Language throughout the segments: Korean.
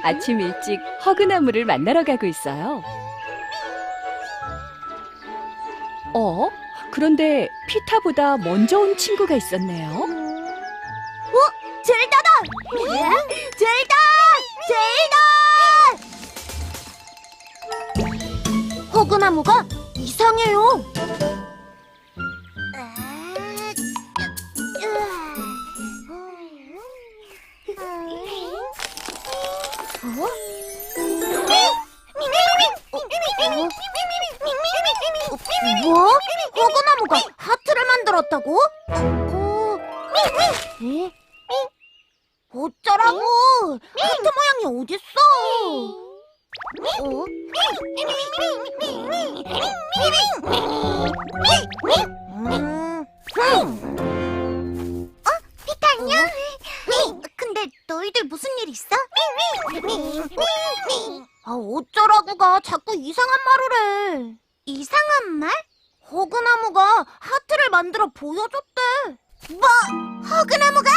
아침 일찍 허그나무를 만나러 가고 있어요. 그런데 피타보다 먼저 온 친구가 있었네요. 젤다다! 젤다! 젤다! 허그나무가 이상해요. 뭐? 허그나무가 하트를 만들었다고? 어쩌라고? 하트 모양이 어딨어? 피타 안녕? 근데 너희들 무슨 일 있어? 어쩌라고가 자꾸 이상한 말을 해. 이상한 말? 허그나무가 하트를 만들어 보여줬대. 뭐? 허그나무가?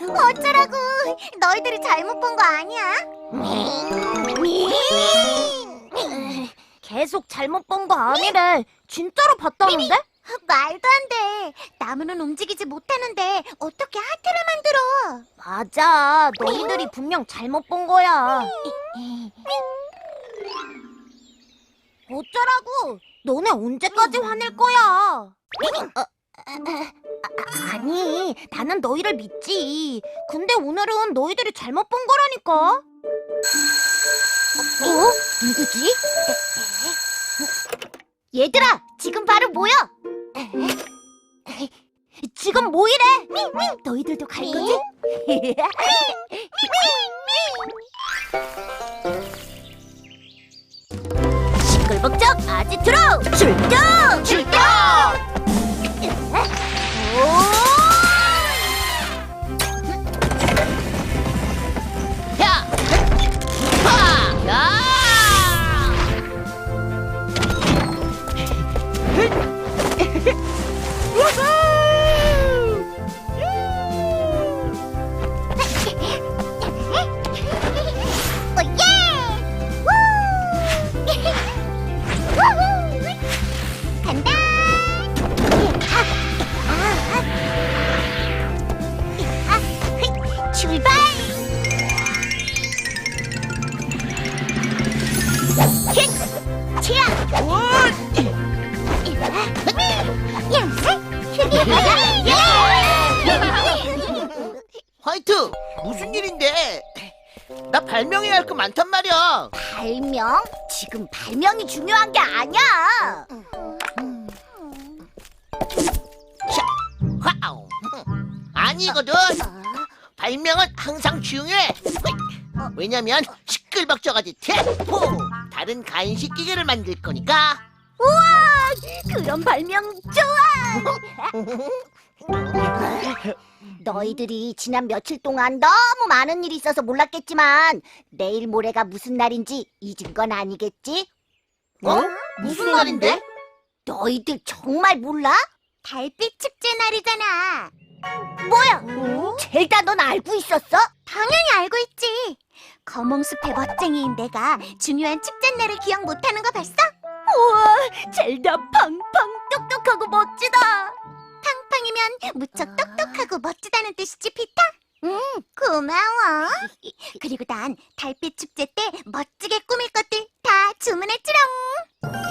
어쩌라고? 너희들이 잘못 본 거 아니야? 계속 잘못 본 거 아니래. 진짜로 봤다는데? 말도 안 돼. 나무는 움직이지 못하는데 어떻게 하트를 만들어? 맞아. 너희들이 분명 잘못 본 거야. 어쩌라고? 너네 언제까지 화낼 거야? 아니, 나는 너희를 믿지. 근데 오늘은 너희들이 잘못 본 거라니까. 누구지? 얘들아, 지금 바로 모여. 지금 모이래. 너희들도 갈 거지? 시끌벅적 아지트로 출동! 출동! 야! 하! 야! 간다! 출발! 치아! 화이트, 무슨 일인데? 나 발명해야 할 거 많단 말이야. 발명? 지금 발명이 중요한 게 아니야. 와우. 아니거든. 발명은 항상 중요해. 왜냐면 시끌벅적하지 대포 다른 간식 기계를 만들 거니까. 우와! 그런 발명 좋아! 너희들이 지난 며칠 동안 너무 많은 일이 있어서 몰랐겠지만 내일 모레가 무슨 날인지 잊은 건 아니겠지? 무슨 날인데? 너희들 정말 몰라? 달빛 축제 날이잖아. 뭐야? 젤다 넌 알고 있었어? 당연히 알고 있지. 거몽숲의 멋쟁이인 내가 중요한 축제 날을 기억 못하는 거 봤어? 우와, 젤다 팡팡 똑똑하고 멋지다. 팡팡이면 무척 똑똑하고 멋지다는 뜻이지, 피타? 고마워. 그리고 난 달빛 축제 때 멋지게 꾸밀 것들 다 주문했지롱.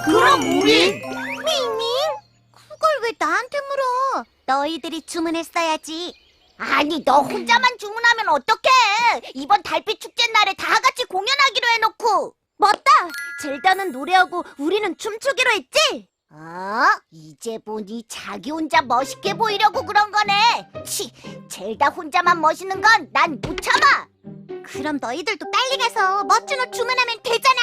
그럼 우리? 미미? 그걸 왜 나한테 물어? 너희들이 주문했어야지. 아니, 너 혼자만 주문하면 어떡해? 이번 달빛 축제 날에 다 같이 공연하기로 해놓고. 맞다! 젤다는 노래하고 우리는 춤추기로 했지? 이제 보니 자기 혼자 멋있게 보이려고 그런 거네. 치, 젤다 혼자만 멋있는 건 난 못 참아. 그럼 너희들도 빨리 가서 멋진 옷 주문하면 되잖아.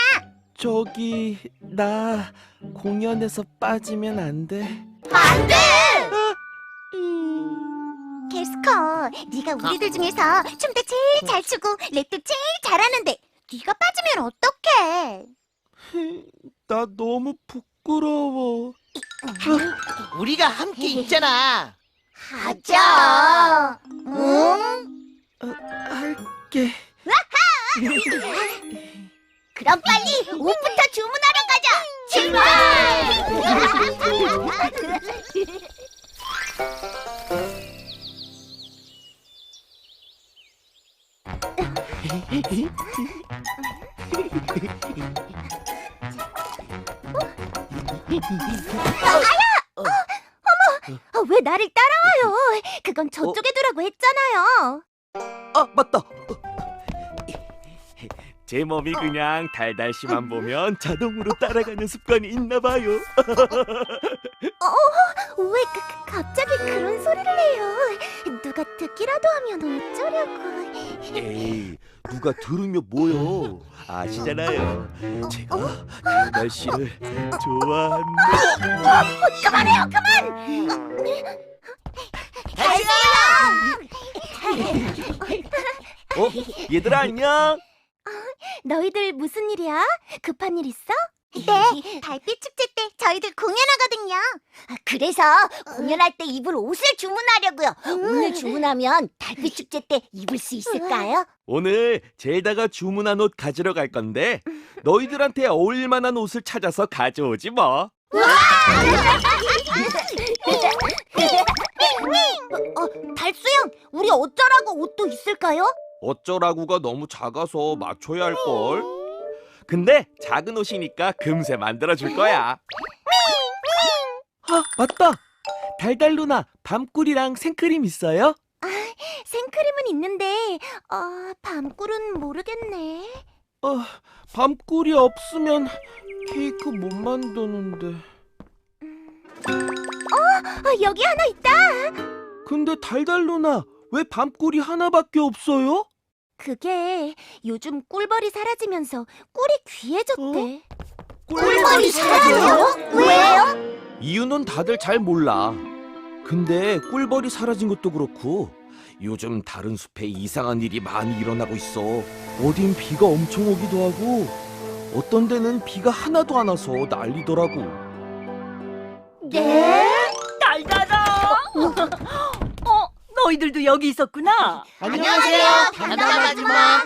저기 나 공연에서 빠지면 안 돼? 안 돼! 캐스커, 네가 우리들 중에서 춤도 제일 잘 추고 랩도 제일 잘하는데 네가 빠지면 어떡해? 나 너무 부끄러워. 우리가 함께 있잖아. 하자. 응? 할게. 와! 그럼 빨리 옷부터 주문하러 가자. 출발! 왜 나를 따라와요? 그건 저쪽에 두라고 했잖아요. 아, 맞다. 제 몸이 그냥 달달씨만 보면 자동으로 따라가는 습관이 있나 봐요. 왜 갑자기 그런 소리를 해요? 누가 듣기라도 하면 어쩌려고. 에이, 누가 들으면 뭐요? 아시잖아요. 제가 달달씨를 좋아합니다. 그만해요, 그만! 얘들아 안녕. 너희들 무슨 일이야? 급한 일 있어? 네, 달빛 축제 때 저희들 공연하거든요. 그래서 공연할 때 입을 옷을 주문하려고요. 오늘 주문하면 달빛 축제 때 입을 수 있을까요? 오늘 젤다가 주문한 옷 가지러 갈 건데 너희들한테 어울릴 만한 옷을 찾아서 가져오지 뭐. 달수형, 우리 어쩌라고 옷도 있을까요? 어쩌라고가 너무 작아서 맞춰야 할걸. 근데 작은 옷이니까 금세 만들어줄 거야. 아, 맞다. 달달 누나, 밤꿀이랑 생크림 있어요? 생크림은 있는데 밤꿀은 모르겠네. 밤꿀이 없으면 케이크 못 만드는데. 여기 하나 있다. 근데 달달 누나, 왜 밤꿀이 하나밖에 없어요? 그게 요즘 꿀벌이 사라지면서 꿀이 귀해졌대. 꿀벌이 사라져요? 왜요? 이유는 다들 잘 몰라. 근데 꿀벌이 사라진 것도 그렇고 요즘 다른 숲에 이상한 일이 많이 일어나고 있어. 어딘 비가 엄청 오기도 하고 어떤 데는 비가 하나도 안 와서 난리더라고. 네? 달달아! 너희들도 여기 있었구나. 안녕하세요, 담담 아줌마.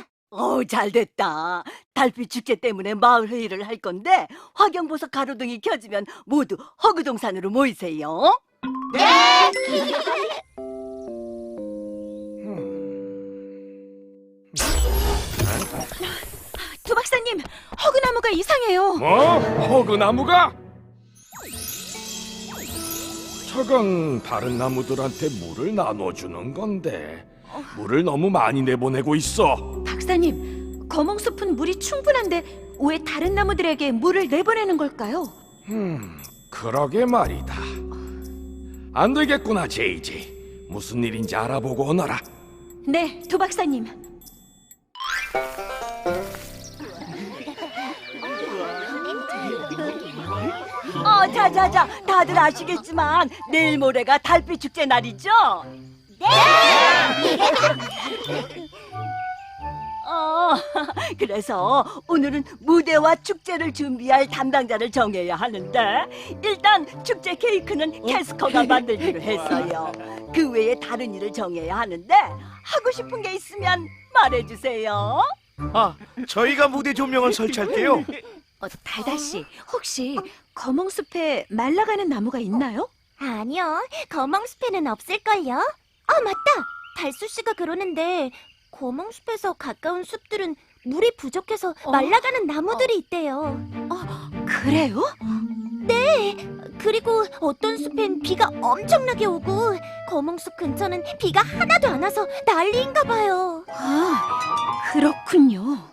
잘됐다. 달빛 축제 때문에 마을 회의를 할 건데 화경보석 가로등이 켜지면 모두 허그동산으로 모이세요. 네. 두 박사님, 허그나무가 이상해요. 뭐? 허그나무가? 저건 다른 나무들한테 물을 나눠주는 건데 물을 너무 많이 내보내고 있어. 박사님, 거몽숲은 물이 충분한데 왜 다른 나무들에게 물을 내보내는 걸까요? 그러게 말이다. 안 되겠구나, 제이지. 무슨 일인지 알아보고 오너라. 네, 두 박사님. 자자자, 다들 아시겠지만 내일 모레가 달빛 축제 날이죠? 네! 그래서 오늘은 무대와 축제를 준비할 담당자를 정해야 하는데 일단 축제 케이크는 캐스커가 만들기로 했어요. 그 외에 다른 일을 정해야 하는데 하고 싶은 게 있으면 말해주세요. 저희가 무대 조명을 설치할게요. 달달씨, 혹시 거몽숲에 말라가는 나무가 있나요? 아니요, 거멍숲에는 없을걸요? 맞다! 달수씨가 그러는데 거멍숲에서 가까운 숲들은 물이 부족해서 말라가는 나무들이 있대요. 그래요? 네! 그리고 어떤 숲엔 비가 엄청나게 오고 거멍숲 근처는 비가 하나도 안 와서 난리인가 봐요. 그렇군요.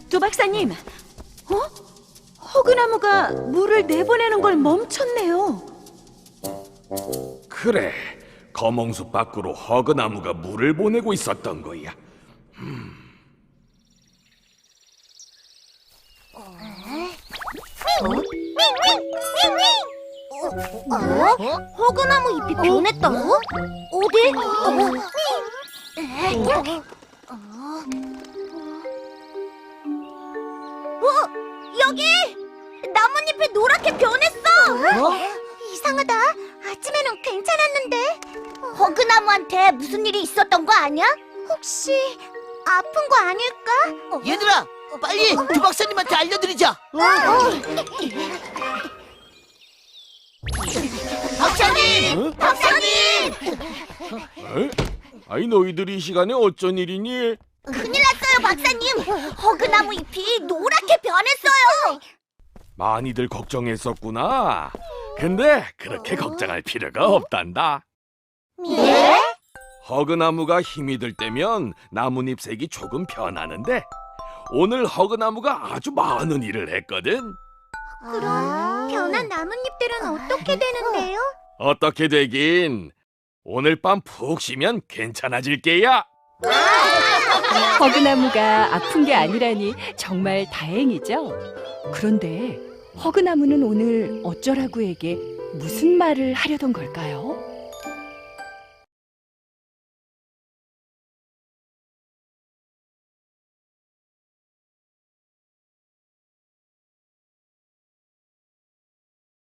두 박사님, 허그나무가 물을 내보내는 걸 멈췄네요. 그래, 거몽숲 밖으로 허그나무가 물을 보내고 있었던 거야. 허그나무 잎이 변했다고? 어디? 여기! 나뭇잎이 노랗게 변했어! 이상하다. 아침에는 괜찮았는데. 허그나무한테 무슨 일이 있었던 거 아니야? 혹시 아픈 거 아닐까? 얘들아, 빨리 두 박사님한테 알려드리자. 박사님! 박사님! 아이 너희들이 이 시간에 어쩐 일이니? 큰일 났어요, 박사님. 허그나무 잎이 노랗게 변했어요. 많이들 걱정했었구나. 근데 그렇게 걱정할 필요가 없단다. 예? 허그나무가 힘이 들 때면 나뭇잎 색이 조금 변하는데 오늘 허그나무가 아주 많은 일을 했거든. 그럼 변한 나뭇잎들은 어떻게 되는데요? 어떻게 되긴. 오늘 밤 푹 쉬면 괜찮아질 게야. 허그나무가 아픈 게 아니라니 정말 다행이죠. 그런데 허그나무는 오늘 어쩌라구에게 무슨 말을 하려던 걸까요?